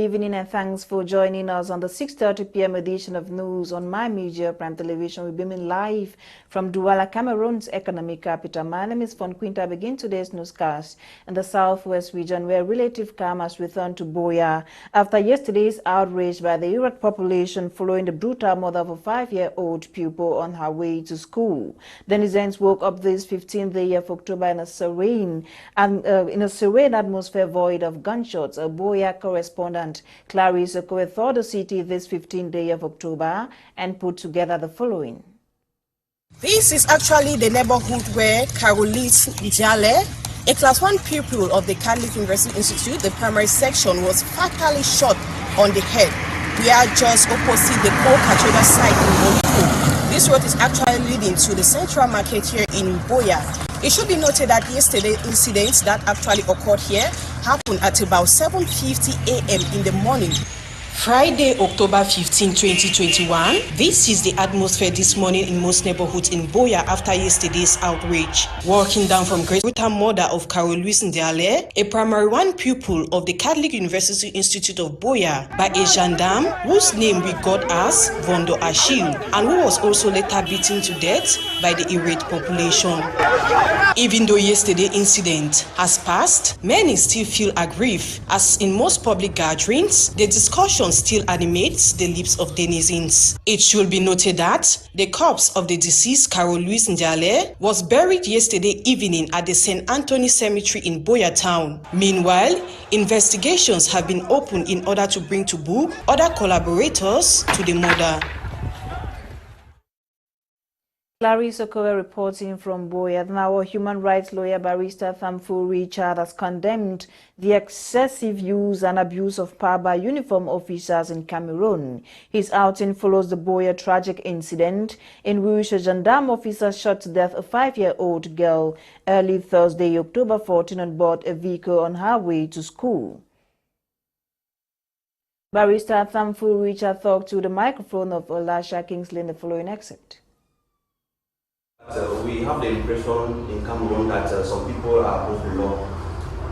evening and thanks for joining us on the 6:30 p.m. edition of News on My Media Prime Television. We're beaming live from Douala, Cameroon's economic capital. My name is Fon Quinter. Begin today's newscast in the southwest region where relative calm has returned to Buea after yesterday's outrage by the irate population following the brutal murder of a 5-year-old pupil on her way to school. Denizens woke up this 15th day of October in a serene atmosphere void of gunshots. A Buea correspondent Clarice Akeba toured the city this 15th day of October and put together the following. This is actually the neighborhood where Caroline Njale, a class 1 pupil of the Catholic University Institute, the primary section, was fatally shot on the head. We are just opposite the Coal Cathedral site in Moliko. This road is actually leading to the central market here in Buea. It should be noted that yesterday's incident that actually occurred here happened at about 7:50 a.m. in the morning. Friday, October 15, 2021. This is the atmosphere this morning in most neighborhoods in Buea after yesterday's outrage. Walking down from Greater murder of Carol Louise Ndiale, a primary 1 pupil of the Catholic University Institute of Buea, by a gendarme whose name we got as Vondo Achille, and who was also later beaten to death by the irate population. Even though yesterday's incident has passed, many still feel aggrieved, as in most public gatherings, the discussion still animates the lips of denizens. It should be noted that the corpse of the deceased Carol Louise Ndiale was buried yesterday evening at the St. Anthony Cemetery in Buea town. Meanwhile, investigations have been opened in order to bring to book other collaborators to the murder. Clarice Akeba reporting from Buea. Now, human rights lawyer Barrister Thamfu Richard has condemned the excessive use and abuse of power by uniform officers in Cameroon. His outing follows the Buea tragic incident in which a gendarme officer shot to death a 5-year-old girl early Thursday, October 14, on board a vehicle on her way to school. Barrister Thamfu Richard talked to the microphone of Olasha Kingsley in the following excerpt. We have the impression in Cameroon that some people are above the law.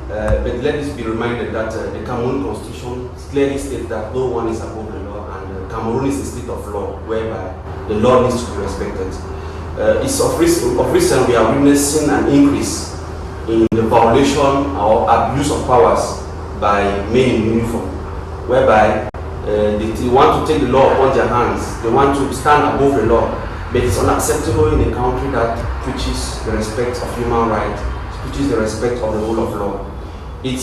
But let us be reminded that the Cameroon constitution clearly states that no one is above the law, and Cameroon is a state of law whereby the law needs to be respected. It's of recent we are witnessing an increase in the violation or abuse of powers by men in uniform, whereby they want to take the law upon their hands. They want to stand above the law. But it's unacceptable in a country that preaches the respect of human rights, preaches the respect of the rule of law. It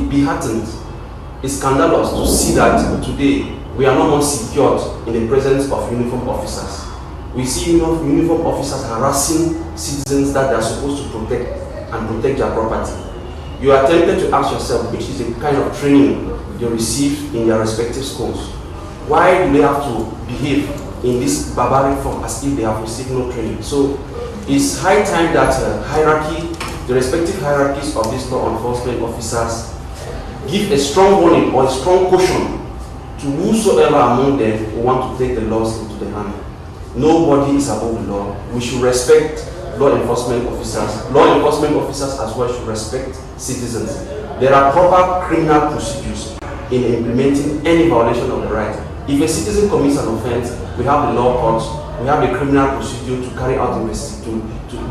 beheartens, it's scandalous to see that today we are no more secured in the presence of uniformed officers. We see uniformed officers harassing citizens that they are supposed to protect and protect their property. You are tempted to ask yourself which is the kind of training they receive in their respective schools. Why do they have to behave in this barbaric form as if they have received no training? So it's high time that the respective hierarchies of these law enforcement officers give a strong warning or a strong caution to whosoever among them who want to take the laws into the hand. Nobody is above the law. We should respect law enforcement officers. Law enforcement officers as well should respect citizens. There are proper criminal procedures in implementing any violation of the right. If a citizen commits an offense, we have the law courts, we have the criminal procedure to carry out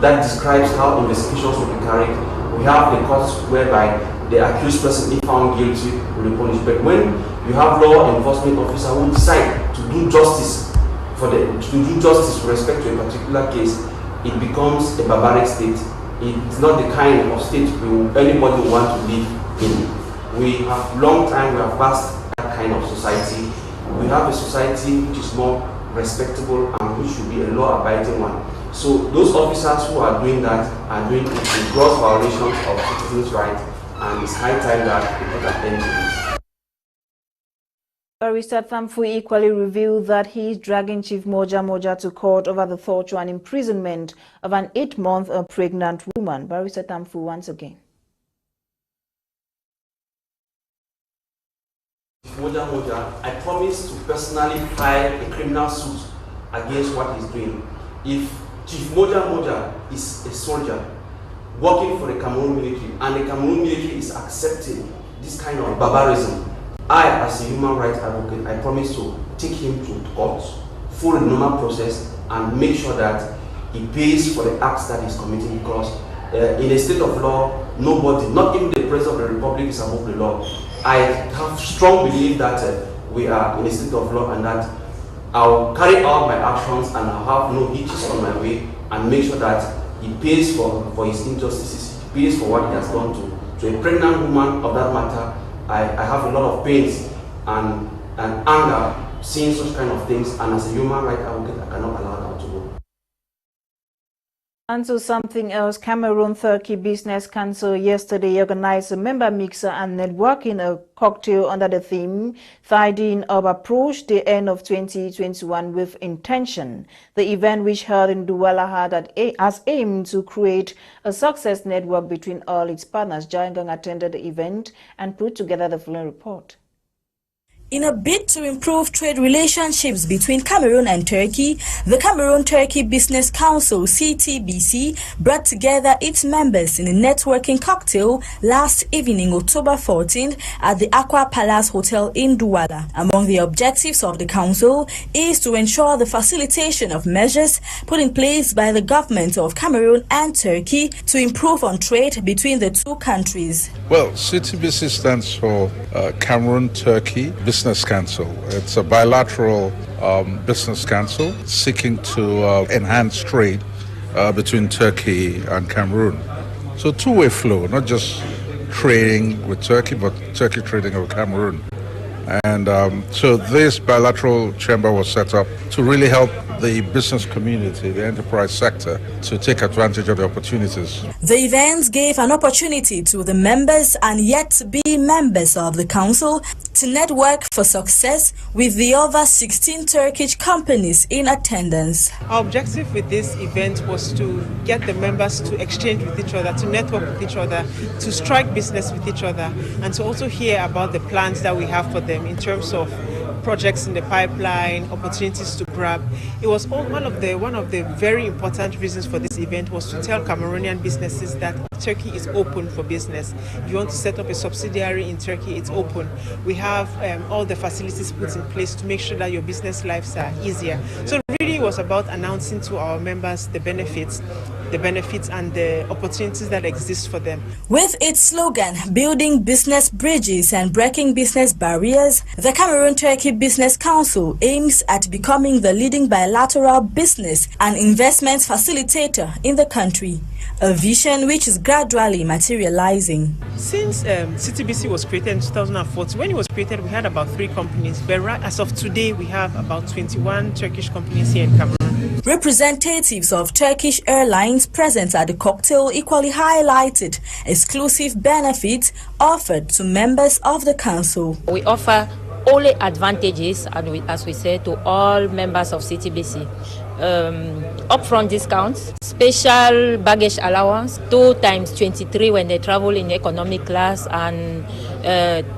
that describes how investigations will be carried. We have the courts whereby the accused person, if found guilty, will be punished. But when you have law enforcement officers who decide to do justice with respect to a particular case, it becomes a barbaric state. It's not the kind of state anybody will want to live in. We have passed that kind of society. We have a society which is more respectable and which should be a law-abiding one. So those officers who are doing that are doing it in gross violations of citizens' rights, and it's high time that we put an end to this. Barrister Thamfu equally revealed that he is dragging Chief Moja to court over the torture and imprisonment of an 8-month pregnant woman. Barrister Thamfu once again. Moja, I promise to personally file a criminal suit against what he's doing. If Chief Moja is a soldier working for the Cameroon military, and the Cameroon military is accepting this kind of barbarism, I, as a human rights advocate, I promise to take him to court, full normal process, and make sure that he pays for the acts that he's committing, because in a state of law, nobody, not even the President of the Republic, is above the law. I have strong belief that we are in a state of law, and that I'll carry out my actions and I'll have no hitches on my way, and make sure that he pays for his injustices, he pays for what he has done to a pregnant woman of that matter. I have a lot of pains and anger seeing such kind of things, and as a human rights advocate, I cannot allow that to go. And so something else, Cameroon-Turkey Business Council yesterday organized a member mixer and networking a cocktail under the theme, Tidying Up Approach the End of 2021 with Intention. The event, which held in Douala, has aimed to create a success network between all its partners. Jayangang attended the event and put together the following report. In a bid to improve trade relationships between Cameroon and Turkey, the Cameroon-Turkey Business Council, CTBC, brought together its members in a networking cocktail last evening, October 14th, at the Aqua Palace Hotel in Douala. Among the objectives of the council is to ensure the facilitation of measures put in place by the government of Cameroon and Turkey to improve on trade between the two countries. Well, CTBC stands for Cameroon-Turkey Business Council. It's a bilateral business council seeking to enhance trade between Turkey and Cameroon. So two-way flow, not just trading with Turkey, but Turkey trading with Cameroon. And so this bilateral chamber was set up to really help the business community, the enterprise sector, to take advantage of the opportunities. The events gave an opportunity to the members and yet to be members of the council to network for success with the over 16 Turkish companies in attendance. Our objective with this event was to get the members to exchange with each other, to network with each other, to strike business with each other, and to also hear about the plans that we have for them in terms of projects in the pipeline, opportunities to grab. It was one of the very important reasons for this event was to tell Cameroonian businesses that Turkey is open for business. If you want to set up a subsidiary in Turkey, it's open. We have all the facilities put in place to make sure that your business lives are easier. So really it was about announcing to our members the benefits and the opportunities that exist for them. With its slogan, Building Business Bridges and Breaking Business Barriers, the Cameroon-Turkey Business Council aims at becoming the leading bilateral business and investment facilitator in the country, a vision which is gradually materializing. Since CTBC was created in 2014, when it was created, we had about 3 companies, but as of today, we have about 21 Turkish companies here in Cameroon. Representatives of Turkish Airlines present at the cocktail equally highlighted exclusive benefits offered to members of the council. We offer only advantages, and as we say, to all members of CTBC. Upfront discounts, special baggage allowance, 2 times 23 when they travel in economy class, and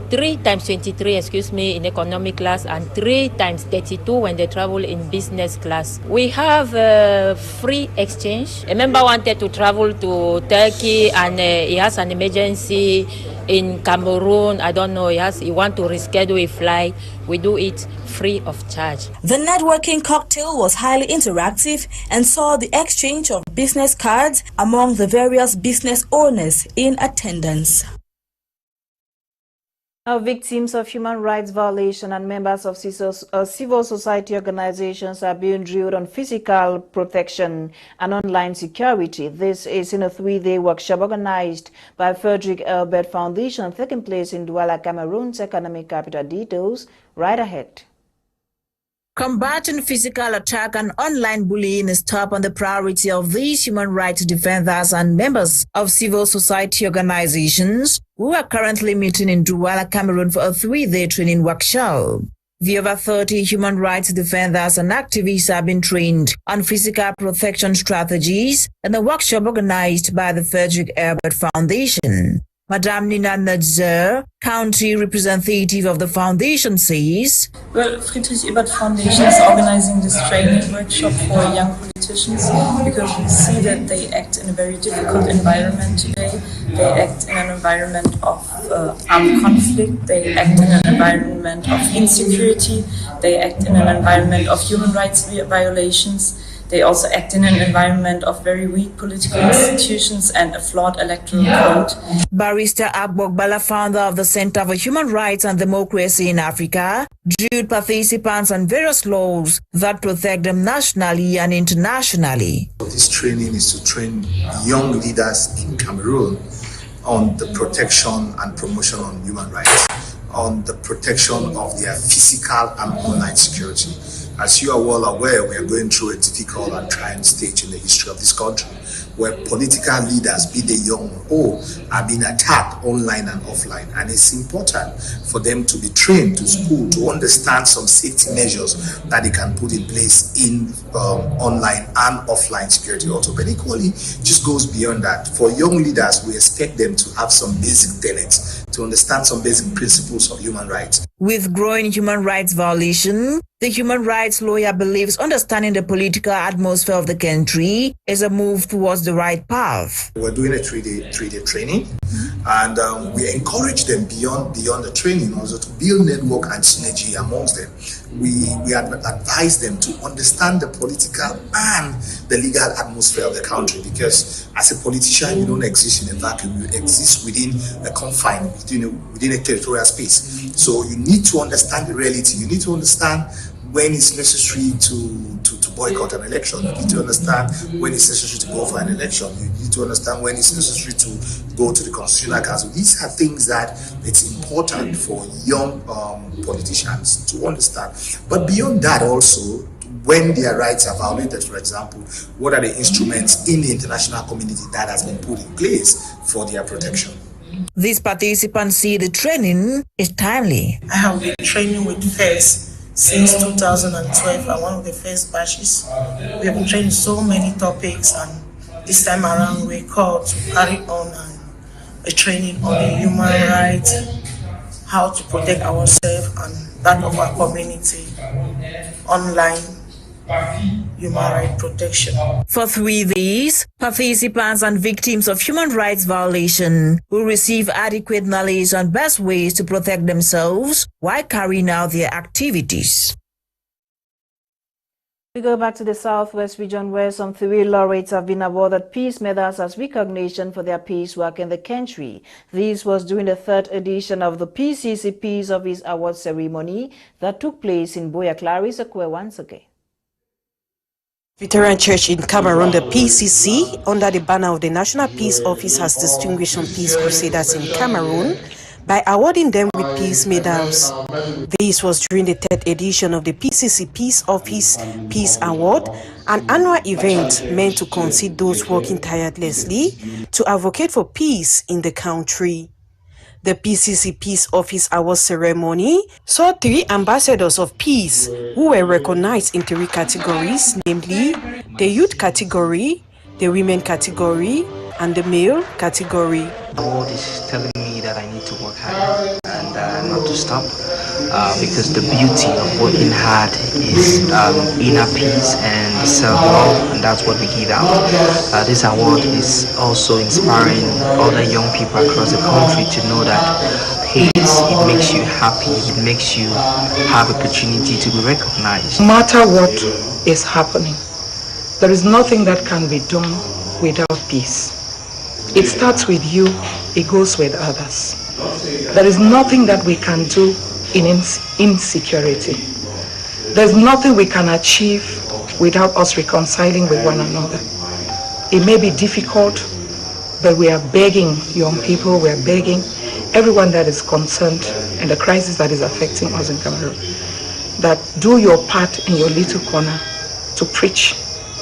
3 times 23, in economy class, and 3 times 32 when they travel in business class. We have free exchange. A member wanted to travel to Turkey and he has an emergency in Cameroon. I don't know, he want to reschedule a flight. We do it free of charge. The networking cocktail was highly interactive and saw the exchange of business cards among the various business owners in attendance. Victims of human rights violation and members of civil society organizations are being drilled on physical protection and online security. This is in a 3-day workshop organized by Frederick Albert Foundation taking place in Douala, Cameroon's economic capital. Details right ahead. Combating physical attack and online bullying is top on the priority of these human rights defenders and members of civil society organizations who are currently meeting in Douala, Cameroon for a 3-day training workshop. The over 30 human rights defenders and activists have been trained on physical protection strategies in a workshop organized by the Frederick Albert Foundation. Madame Nina Nadzer, country representative of the foundation, says, well, Friedrich Ebert Foundation is organizing this training workshop for young politicians because we see that they act in a very difficult environment today. They act in an environment of armed conflict, they act in an environment of insecurity, they act in an environment of human rights violations. They also act in an environment of very weak political institutions and a flawed electoral code. Barrister Agbogbala, founder of the Center for Human Rights and Democracy in Africa, drilled participants on various laws that protect them nationally and internationally. This training is to train young leaders in Cameroon on the protection and promotion on human rights, on the protection of their physical and online security. As you are well aware, we are going through a difficult and trying stage in the history of this country, where political leaders, be they young or old, are being attacked online and offline. And it's important for them to be trained to school to understand some safety measures that they can put in place in online and offline security also. But equally, just goes beyond that. For young leaders, we expect them to have some basic tenets, to understand some basic principles of human rights. With growing human rights violation, the human rights lawyer believes understanding the political atmosphere of the country is a move towards the right path. We're doing a three-day training, and we encourage them beyond the training also to build network and synergy amongst them. We advise them to understand the political and the legal atmosphere of the country, because as a politician, you don't exist in a vacuum. You exist within a confine, within a territorial space. So you need to understand the reality. You need to understand when it's necessary to boycott an election. You need to understand when it's necessary to go for an election. You need to understand when it's necessary to go to the Constitutional Council. These are things that it's important for young politicians to understand. But beyond that also, when their rights are violated, for example, what are the instruments in the international community that has been put in place for their protection? These participants see the training is timely. I have been training with FAIRS since 2012 and one of the first batches. We have been training so many topics, and this time around we're called to carry on a training on the human rights, how to protect ourselves and that of our community, online human rights protection. For 3 days, participants and victims of human rights violation will receive adequate knowledge on best ways to protect themselves while carrying out their activities. We go back to the Southwest region, where some 3 laureates have been awarded peace medals as recognition for their peace work in the country. This was during the 3rd edition of the PCC Peace Office Award ceremony that took place in Boya. Clarissa Kwe once again. Veteran Church in Cameroon, the PCC, under the banner of the National Peace Office, has distinguished some peace crusaders in Cameroon by awarding them with peace medals. This was during the 3rd edition of the PCC Peace Office Peace Award, an annual event meant to consider those working tirelessly to advocate for peace in the country. The PCC Peace Office Award ceremony saw 3 ambassadors of peace who were recognized in 3 categories, namely the youth category, the women category, and the male category. The award is telling me that I need to work hard and not to stop, because the beauty of working hard is inner peace and self-love, and that's what we give out. This award is also inspiring other young people across the country to know that peace, it makes you happy, it makes you have opportunity to be recognized. No matter what is happening, there is nothing that can be done without peace. It starts with you, it goes with others. There is nothing that we can do in insecurity. There's nothing we can achieve without us reconciling with one another. It may be difficult, but we are begging young people, we are begging everyone that is concerned in the crisis that is affecting us in Cameroon, that do your part in your little corner to preach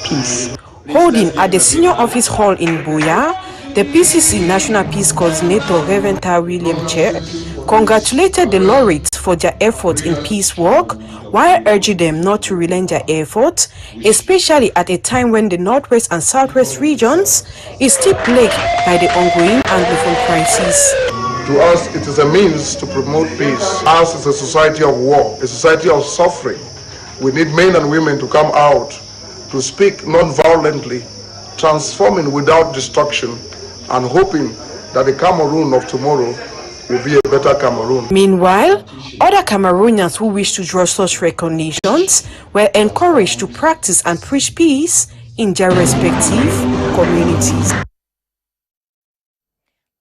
peace. Holding at the Senior Office Hall in Boya, The PCC National Peace Coordinator, Reverend William Chair, congratulated the laureates for their efforts in peace work, while urging them not to relent their efforts, especially at a time when the Northwest and Southwest regions is still plagued by the ongoing Anglophone crisis. To us, it is a means to promote peace. Ours is a society of war, a society of suffering. We need men and women to come out to speak non-violently, transforming without destruction, and hoping that the Cameroon of tomorrow will be a better Cameroon. Meanwhile, other Cameroonians who wish to draw such recognitions were encouraged to practice and preach peace in their respective communities.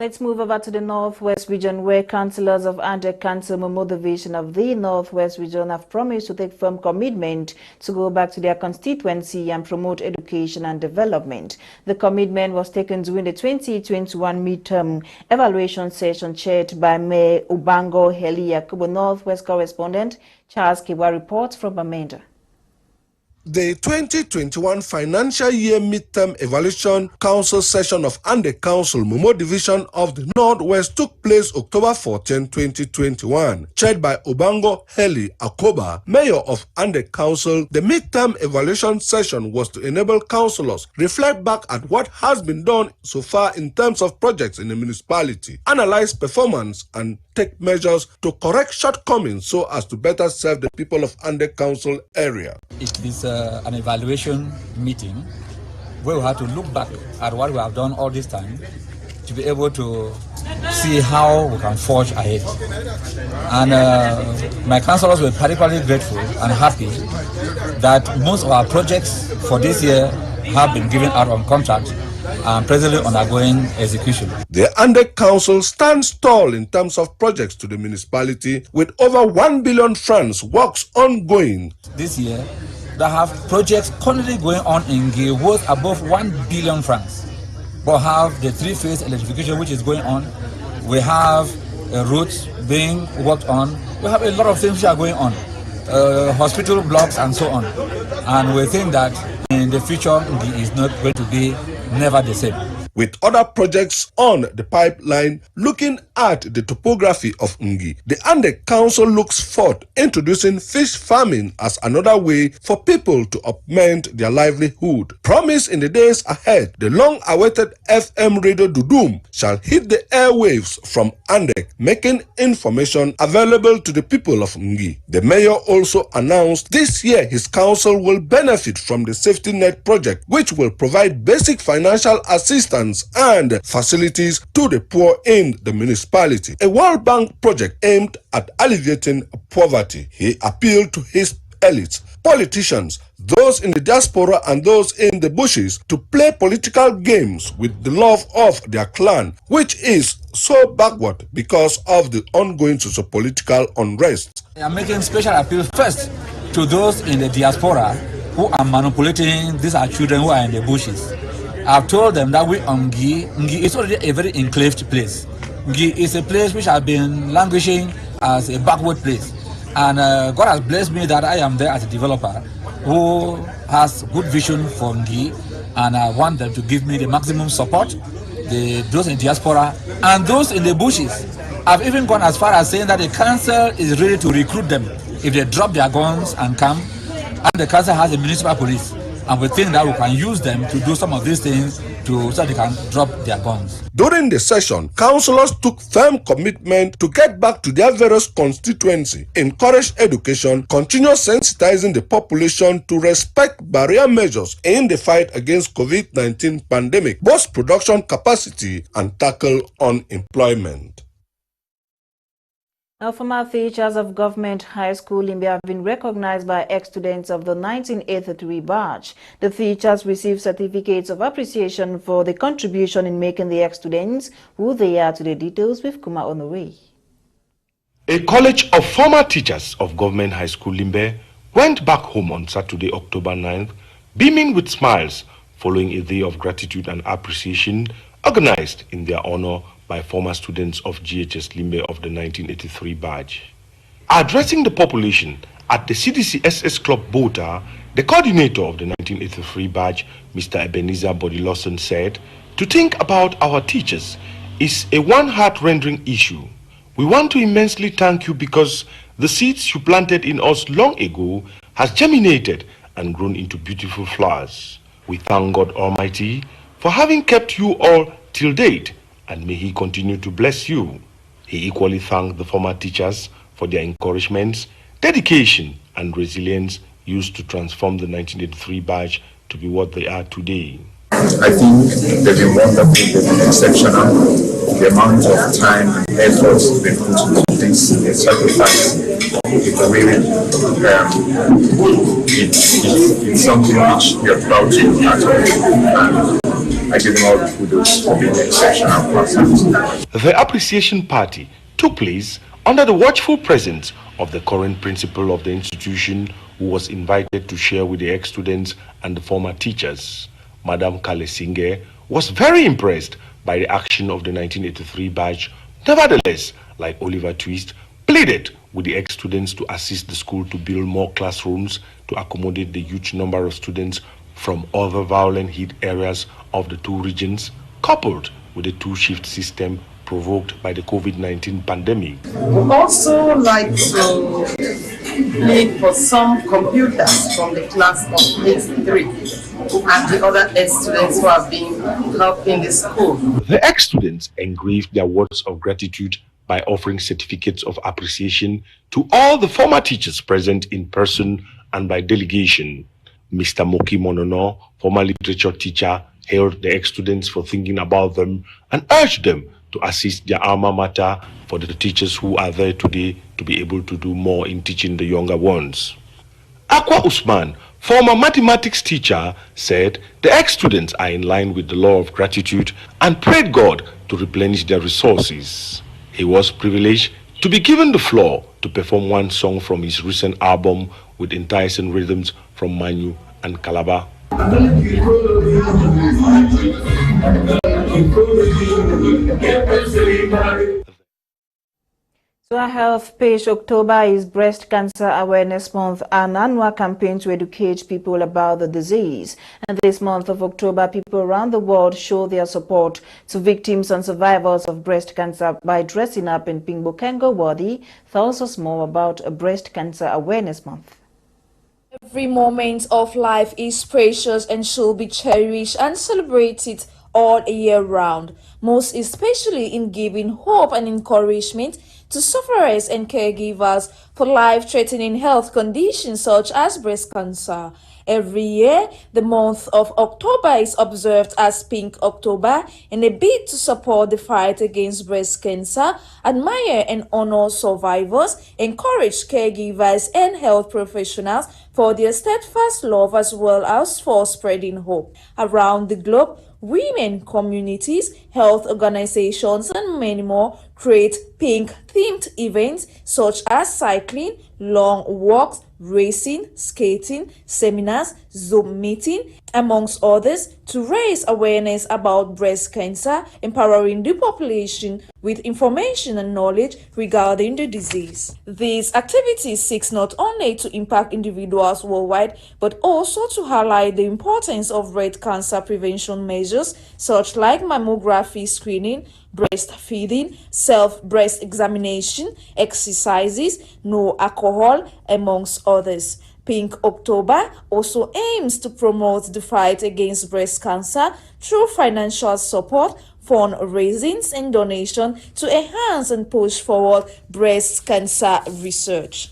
Let's move over to the Northwest region, where councillors of Ande Council Momo Division of the Northwest region have promised to take firm commitment to go back to their constituency and promote education and development. The commitment was taken during the 2021 midterm evaluation session chaired by Mayor Obango Heli. Akeba Northwest correspondent Charles Kiwa reports from Bamenda. The 2021 financial year midterm evaluation council session of Ande Council Momo Division of the Northwest took place October 14, 2021. Chaired by Obango Heli Akeba, Mayor of Ande Council, the midterm evaluation session was to enable councillors reflect back at what has been done so far in terms of projects in the municipality, analyze performance, and take measures to correct shortcomings so as to better serve the people of Ande Council area. It is an evaluation meeting where we have to look back at what we have done all this time to be able to see how we can forge ahead. And my councillors were particularly grateful and happy that most of our projects for this year have been given out on contract and presently undergoing execution. The Ande Council stands tall in terms of projects to the municipality with over 1 billion francs works ongoing. This year, they have projects currently going on in Ngi worth above 1 billion francs. We have the three-phase electrification which is going on. We have roads being worked on. We have a lot of things which are going on. Hospital blocks and so on. And we think that in the future, Ngi is not going to be never the same. With other projects on the pipeline looking at the topography of Ngi, the Ande Council looks forward introducing fish farming as another way for people to augment their livelihood. Promised in the days ahead, the long-awaited FM radio Dudum shall hit the airwaves from Ande, making information available to the people of Ngi. The mayor also announced this year his council will benefit from the safety net project, which will provide basic financial assistance and facilities to the poor in the municipality, a World Bank project aimed at alleviating poverty. He appealed to his elites, politicians, those in the diaspora and those in the bushes to play political games with the love of their clan, which is so backward because of the ongoing socio-political unrest. I am making special appeal first to those in the diaspora who are manipulating these are children who are in the bushes. I've told them that we on Ngi is already a very enclaved place. Ngi is a place which has been languishing as a backward place. And God has blessed me that I am there as a developer who has good vision for Ngi, and I want them to give me the maximum support, those in diaspora and those in the bushes. I've even gone as far as saying that the council is ready to recruit them if they drop their guns and come, and the council has a municipal police. And we think that we can use them to do some of these things so they can drop their guns. During the session, councillors took firm commitment to get back to their various constituency, encourage education, continue sensitizing the population to respect barrier measures in the fight against COVID-19 pandemic, boost production capacity, and tackle unemployment. Now, former teachers of Government High School Limbe have been recognized by ex-students of the 1983 batch. The teachers received certificates of appreciation for the contribution in making the ex-students who they are. To the details with Kuma Onore. A college of former teachers of Government High School Limbe went back home on Saturday, October 9th, beaming with smiles following a day of gratitude and appreciation organized in their honor by former students of GHS Limbe of the 1983 batch. Addressing the population at the CDC-SS Club Bota, the coordinator of the 1983 batch, Mr. Ebenezer Bodilawson, said To think about our teachers is a one-heart-rending issue. We want to immensely thank you because the seeds you planted in us long ago has germinated and grown into beautiful flowers. We thank God Almighty for having kept you all till date, and may He continue to bless you. He equally thanked the former teachers for their encouragements, dedication, and resilience used to transform the 1983 batch to be what they are today. I think they've been wonderful, they've been exceptional. The amount of time and effort they put into this sacrifice, it's really, it's something which we are proud to be part of. And I give them all the kudos for being exceptional persons. The appreciation party took place under the watchful presence of the current principal of the institution, who was invited to share with the ex-students and the former teachers. Madam Kalesinge was very impressed by the action of the 1983 batch. Nevertheless, like Oliver Twist, pleaded with the ex-students to assist the school to build more classrooms to accommodate the huge number of students from other violent hit areas of the two regions, coupled with the two-shift system provoked by the COVID-19 pandemic. We also like to plead for some computers from the class of 83 and the other ex-students who have been helping the school. The ex-students engraved their words of gratitude by offering certificates of appreciation to all the former teachers present in person and by delegation. Mr. Moki Monono, former literature teacher, hailed the ex-students for thinking about them and urged them to assist their alma mater for the teachers who are there today to be able to do more in teaching the younger ones. Aqua Usman, former mathematics teacher, said the ex-students are in line with the law of gratitude and prayed God to replenish their resources. He was privileged to be given the floor to perform one song from his recent album with enticing rhythms from Manu and Calabar. So our health page October is Breast Cancer Awareness Month, an annual campaign to educate people about the disease. And this month of October, people around the world show their support to victims and survivors of breast cancer by dressing up in pink. Bokengo Wadi tells us more about a Breast Cancer Awareness Month. Every moment of life is precious and should be cherished and celebrated all year round, most especially in giving hope and encouragement to sufferers and caregivers for life-threatening health conditions such as breast cancer. Every year, the month of October is observed as Pink October in a bid to support the fight against breast cancer, admire and honor survivors, encourage caregivers and health professionals for their steadfast love as well as for spreading hope. Around the globe, women, communities, health organizations, and many more create pink-themed events such as cycling, long walks, racing, skating, seminars, Zoom meeting, amongst others, to raise awareness about breast cancer, empowering the population with information and knowledge regarding the disease. These activities seek not only to impact individuals worldwide, but also to highlight the importance of breast cancer prevention measures such like mammography screening, breastfeeding, self-breast examination, exercises, no alcohol, amongst others. Pink October also aims to promote the fight against breast cancer through financial support, fundraisings, and donation to enhance and push forward breast cancer research.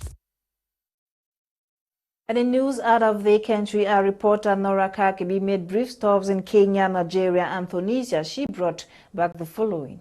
And in news out of the country, our reporter Nora Kakebi made brief stops in Kenya, Nigeria, and Tunisia. She brought back the following.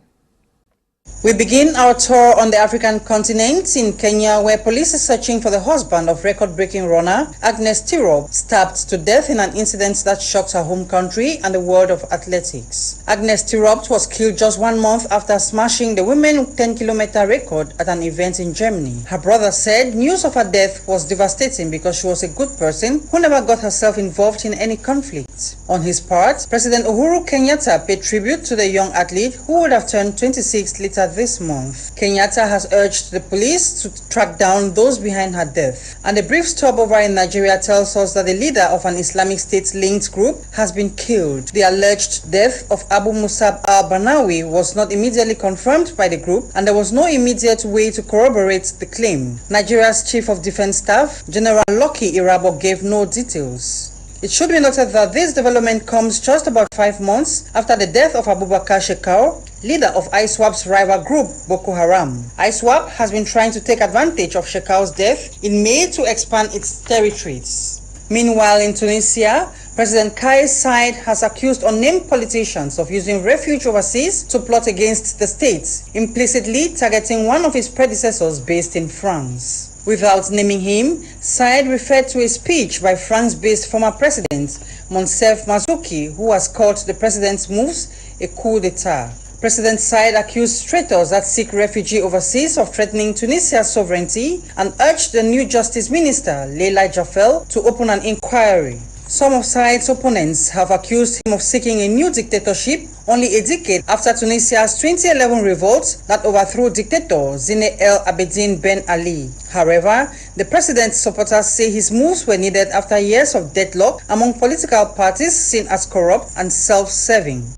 We begin our tour on the African continent in Kenya, where police are searching for the husband of record-breaking runner Agnes Tirop, stabbed to death in an incident that shocked her home country and the world of athletics. Agnes Tirop was killed just 1 month after smashing the women's 10-kilometer record at an event in Germany. Her brother said news of her death was devastating because she was a good person who never got herself involved in any conflict. On his part, President Uhuru Kenyatta paid tribute to the young athlete who would have turned 26 later this month. Kenyatta has urged the police to track down those behind her death. And a brief stopover in Nigeria tells us that the leader of an Islamic State-linked group has been killed. The alleged death of Abu Musab al-Banawi was not immediately confirmed by the group, and there was no immediate way to corroborate the claim. Nigeria's Chief of Defense Staff, General Lucky Irabo, gave no details. It should be noted that this development comes just about 5 months after the death of Abubakar Shekau, leader of ISWAP's rival group, Boko Haram. ISWAP has been trying to take advantage of Shekau's death in May to expand its territories. Meanwhile, in Tunisia, President Kais Saied has accused unnamed politicians of using refuge overseas to plot against the state, implicitly targeting one of his predecessors based in France. Without naming him, Saied referred to a speech by France-based former president Monsef Mazouki, who has called the president's moves a coup d'etat. President Saied accused traitors that seek refugee overseas of threatening Tunisia's sovereignty and urged the new Justice Minister, Leila Jaffel, to open an inquiry. Some of Saied's opponents have accused him of seeking a new dictatorship only a decade after Tunisia's 2011 revolt that overthrew dictator Zine El Abidine Ben Ali. However, the president's supporters say his moves were needed after years of deadlock among political parties seen as corrupt and self-serving.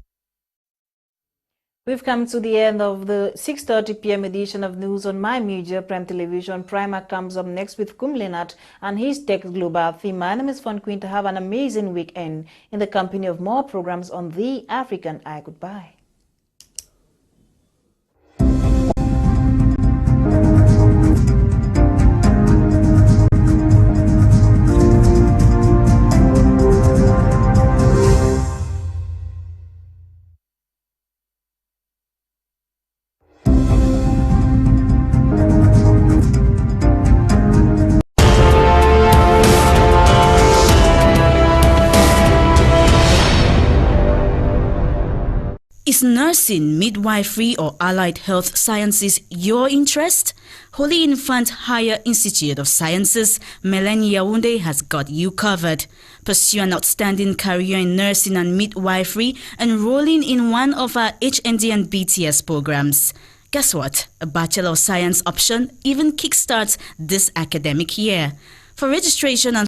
We've come to the end of the 6:30 p.m. edition of News on My Media Prime Television. Primer comes up next with Kumlenat and his Tech Global theme. My name is Fon Quinter. Have an amazing weekend in the company of more programs on The African Eye. Goodbye. Is nursing, midwifery, or allied health sciences your interest? Holy Infant Higher Institute of Sciences, Melanie Yaounde, has got you covered. Pursue an outstanding career in nursing and midwifery, enrolling in one of our HND and BTS programs. Guess what? A Bachelor of Science option even kickstarts this academic year. For registration and